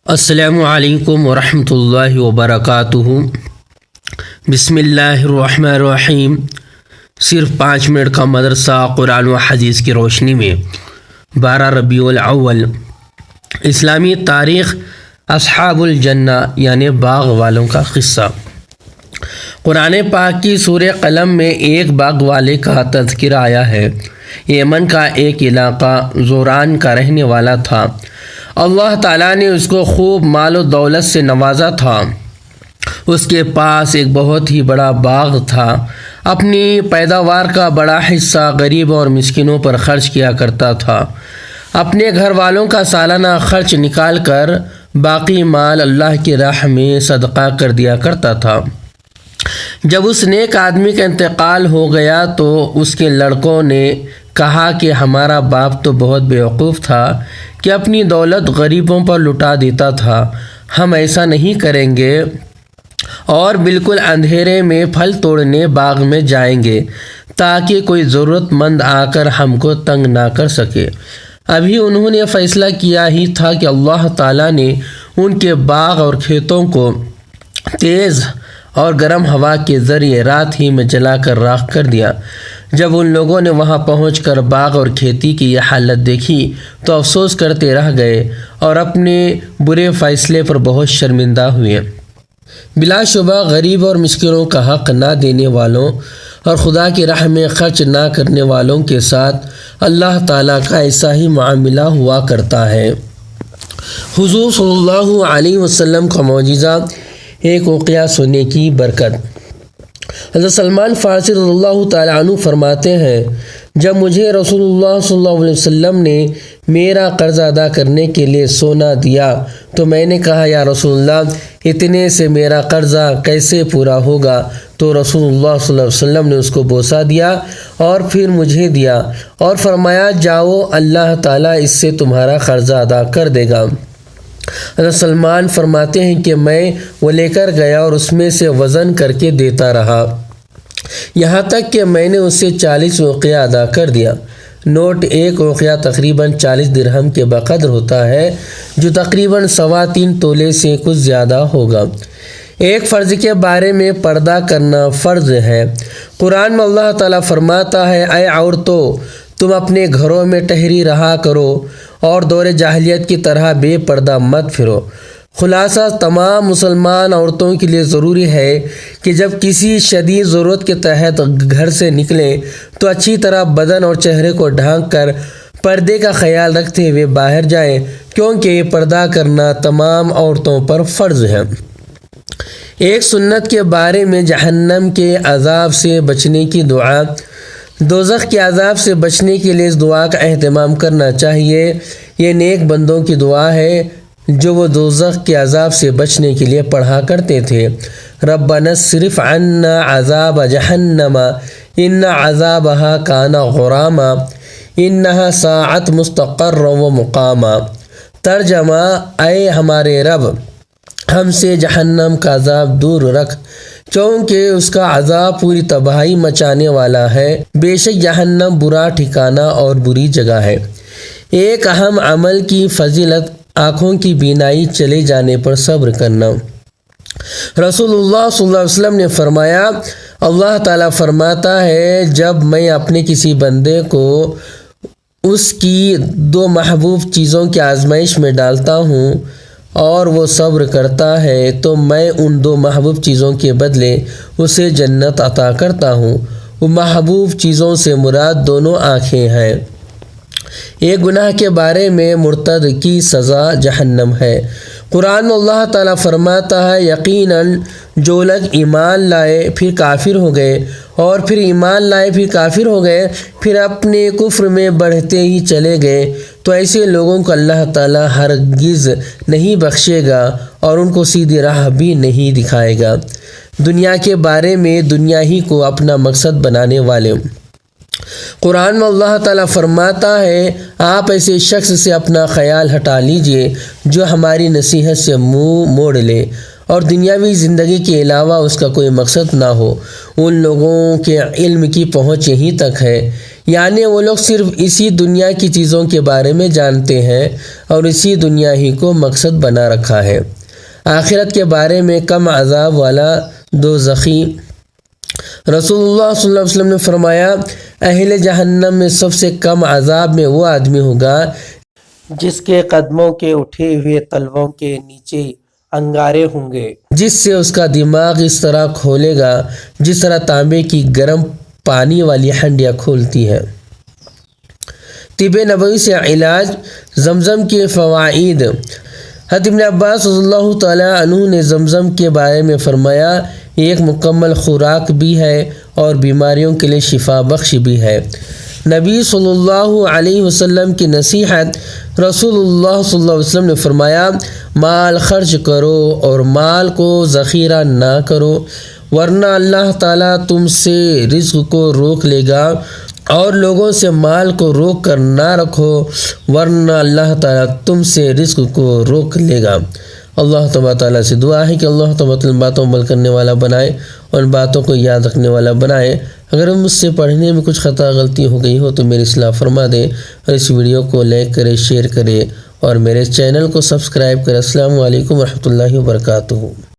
السلام علیکم ورحمۃ اللہ وبرکاتہ۔ بسم اللہ الرحمن الرحیم۔ صرف 5 منٹ کا مدرسہ قرآن و حدیث کی روشنی میں 12 ربیع الاول۔ اسلامی تاریخ اصحاب الجنہ یعنی باغ والوں کا قصہ۔ قرآن پاک کی سورہ قلم میں ایک باغ والے کا تذکرہ آیا ہے۔ یمن کا ایک علاقہ زوران کا رہنے والا تھا۔ اللہ تعالیٰ نے اس کو خوب مال و دولت سے نوازا تھا۔ اس کے پاس ایک بہت ہی بڑا باغ تھا۔ اپنی پیداوار کا بڑا حصہ غریبوں اور مسکینوں پر خرچ کیا کرتا تھا۔ اپنے گھر والوں کا سالانہ خرچ نکال کر باقی مال اللہ کی راہ میں صدقہ کر دیا کرتا تھا۔ جب اس نیک آدمی کا انتقال ہو گیا تو اس کے لڑکوں نے کہا کہ ہمارا باپ تو بہت بیوقوف تھا کہ اپنی دولت غریبوں پر لٹا دیتا تھا۔ ہم ایسا نہیں کریں گے اور بالکل اندھیرے میں پھل توڑنے باغ میں جائیں گے تاکہ کوئی ضرورت مند آ کر ہم کو تنگ نہ کر سکے۔ ابھی انہوں نے فیصلہ کیا ہی تھا کہ اللہ تعالیٰ نے ان کے باغ اور کھیتوں کو تیز اور گرم ہوا کے ذریعے رات ہی میں جلا کر راکھ کر دیا۔ جب ان لوگوں نے وہاں پہنچ کر باغ اور کھیتی کی یہ حالت دیکھی تو افسوس کرتے رہ گئے اور اپنے برے فیصلے پر بہت شرمندہ ہوئے۔ بلا شبہ غریب اور مسکینوں کا حق نہ دینے والوں اور خدا کی راہ میں خرچ نہ کرنے والوں کے ساتھ اللہ تعالیٰ کا ایسا ہی معاملہ ہوا کرتا ہے۔ حضور صلی اللہ علیہ وسلم کا معجزہ، ایک واقعہ سننے کی برکت۔ حضرت سلمان فارسی رضی اللہ تعالیٰ عنہ فرماتے ہیں، جب مجھے رسول اللہ صلی اللہ علیہ وسلم نے میرا قرض ادا کرنے کے لیے سونا دیا تو میں نے کہا یا رسول اللہ اتنے سے میرا قرضہ کیسے پورا ہوگا؟ تو رسول اللہ صلی اللہ علیہ وسلم نے اس کو بوسہ دیا اور پھر مجھے دیا اور فرمایا جاؤ اللہ تعالیٰ اس سے تمہارا قرضہ ادا کر دے گا۔ حضرت سلمان فرماتے ہیں کہ میں وہ لے کر گیا اور اس میں سے وزن کر کے دیتا رہا یہاں تک کہ میں نے اس سے 40 اوقیہ ادا کر دیا۔ نوٹ: ایک اوقیہ تقریباً 40 درہم کے بقدر ہوتا ہے جو تقریباً 3.25 تولے سے کچھ زیادہ ہوگا۔ ایک فرض کے بارے میں پردہ کرنا فرض ہے۔ قرآن میں اللہ تعالیٰ فرماتا ہے، اے عورتوں تم اپنے گھروں میں ٹھہری رہا کرو اور دور جاہلیت کی طرح بے پردہ مت پھرو۔ خلاصہ تمام مسلمان عورتوں کے لیے ضروری ہے کہ جب کسی شدید ضرورت کے تحت گھر سے نکلیں تو اچھی طرح بدن اور چہرے کو ڈھانک کر پردے کا خیال رکھتے ہوئے باہر جائیں، کیونکہ پردہ کرنا تمام عورتوں پر فرض ہے۔ ایک سنت کے بارے میں جہنم کے عذاب سے بچنے کی دعا۔ دوزخ کے عذاب سے بچنے کے لیے اس دعا کا اہتمام کرنا چاہیے۔ یہ نیک بندوں کی دعا ہے جو وہ دوزخ کے عذاب سے بچنے کے لیے پڑھا کرتے تھے۔ ربنا اصرف عنا عذاب جہنم ان عذابها کان غراما انہا ساعت مستقرا و مقاما۔ ترجمہ: اے ہمارے رب ہم سے جہنم کا عذاب دور رکھ کیونکہ اس کا عذاب پوری تباہی مچانے والا ہے۔ بے شک جہنم برا ٹھکانہ اور بری جگہ ہے۔ ایک اہم عمل کی فضیلت آنکھوں کی بینائی چلے جانے پر صبر کرنا۔ رسول اللہ صلی اللہ علیہ وسلم نے فرمایا، اللہ تعالیٰ فرماتا ہے جب میں اپنے کسی بندے کو اس کی 2 محبوب چیزوں کی آزمائش میں ڈالتا ہوں اور وہ صبر کرتا ہے تو میں ان 2 محبوب چیزوں کے بدلے اسے جنت عطا کرتا ہوں۔ وہ محبوب چیزوں سے مراد دونوں آنکھیں ہیں۔ ایک گناہ کے بارے میں مرتد کی سزا جہنم ہے۔ قرآن میں اللہ تعالیٰ فرماتا ہے، یقیناً جو لوگ ایمان لائے پھر کافر ہو گئے اور پھر ایمان لائے پھر کافر ہو گئے پھر اپنے کفر میں بڑھتے ہی چلے گئے تو ایسے لوگوں کو اللہ تعالیٰ ہرگز نہیں بخشے گا اور ان کو سیدھی راہ بھی نہیں دکھائے گا۔ دنیا کے بارے میں دنیا ہی کو اپنا مقصد بنانے والے۔ قرآن میں اللہ تعالیٰ فرماتا ہے، آپ ایسے شخص سے اپنا خیال ہٹا لیجئے جو ہماری نصیحت سے منہ موڑ لے اور دنیاوی زندگی کے علاوہ اس کا کوئی مقصد نہ ہو۔ ان لوگوں کے علم کی پہنچ یہیں تک ہے، یعنی وہ لوگ صرف اسی دنیا کی چیزوں کے بارے میں جانتے ہیں اور اسی دنیا ہی کو مقصد بنا رکھا ہے۔ آخرت کے بارے میں کم عذاب والا دوزخی۔ رسول اللہ صلی اللہ علیہ وسلم نے فرمایا، اہل جہنم میں سب سے کم عذاب میں وہ آدمی ہوگا جس کے قدموں کے اٹھے ہوئے تلووں کے نیچے انگارے ہوں گے، جس سے اس کا دماغ اس طرح کھولے گا جس طرح تانبے کی گرم پانی والی ہنڈیاں کھولتی ہے۔ طب نبوی سے علاج، زمزم کے فوائد۔ حضرت ابن عباس رضی اللہ تعالیٰ عنہ نے زمزم کے بارے میں فرمایا، یہ ایک مکمل خوراک بھی ہے اور بیماریوں کے لیے شفا بخش بھی ہے۔ نبی صلی اللہ علیہ وسلم کی نصیحت۔ رسول اللہ صلی اللہ علیہ وسلم نے فرمایا، مال خرچ کرو اور مال کو ذخیرہ نہ کرو، ورنہ اللہ تعالیٰ تم سے رزق کو روک لے گا، اور لوگوں سے مال کو روک کر نہ رکھو، ورنہ اللہ تعالیٰ تم سے رزق کو روک لے گا۔ اللہ تبارک تعالیٰ سے دعا ہے کہ اللہ تبارک ان باتوں عمل کرنے والا بنائے اور ان باتوں کو یاد رکھنے والا بنائے۔ اگر مجھ سے پڑھنے میں کچھ خطا غلطی ہو گئی ہو تو میری اصلاح فرما دے، اور اس ویڈیو کو لائک کرے، شیئر کرے اور میرے چینل کو سبسکرائب کرے۔ السلام علیکم ورحمۃ اللہ وبرکاتہ۔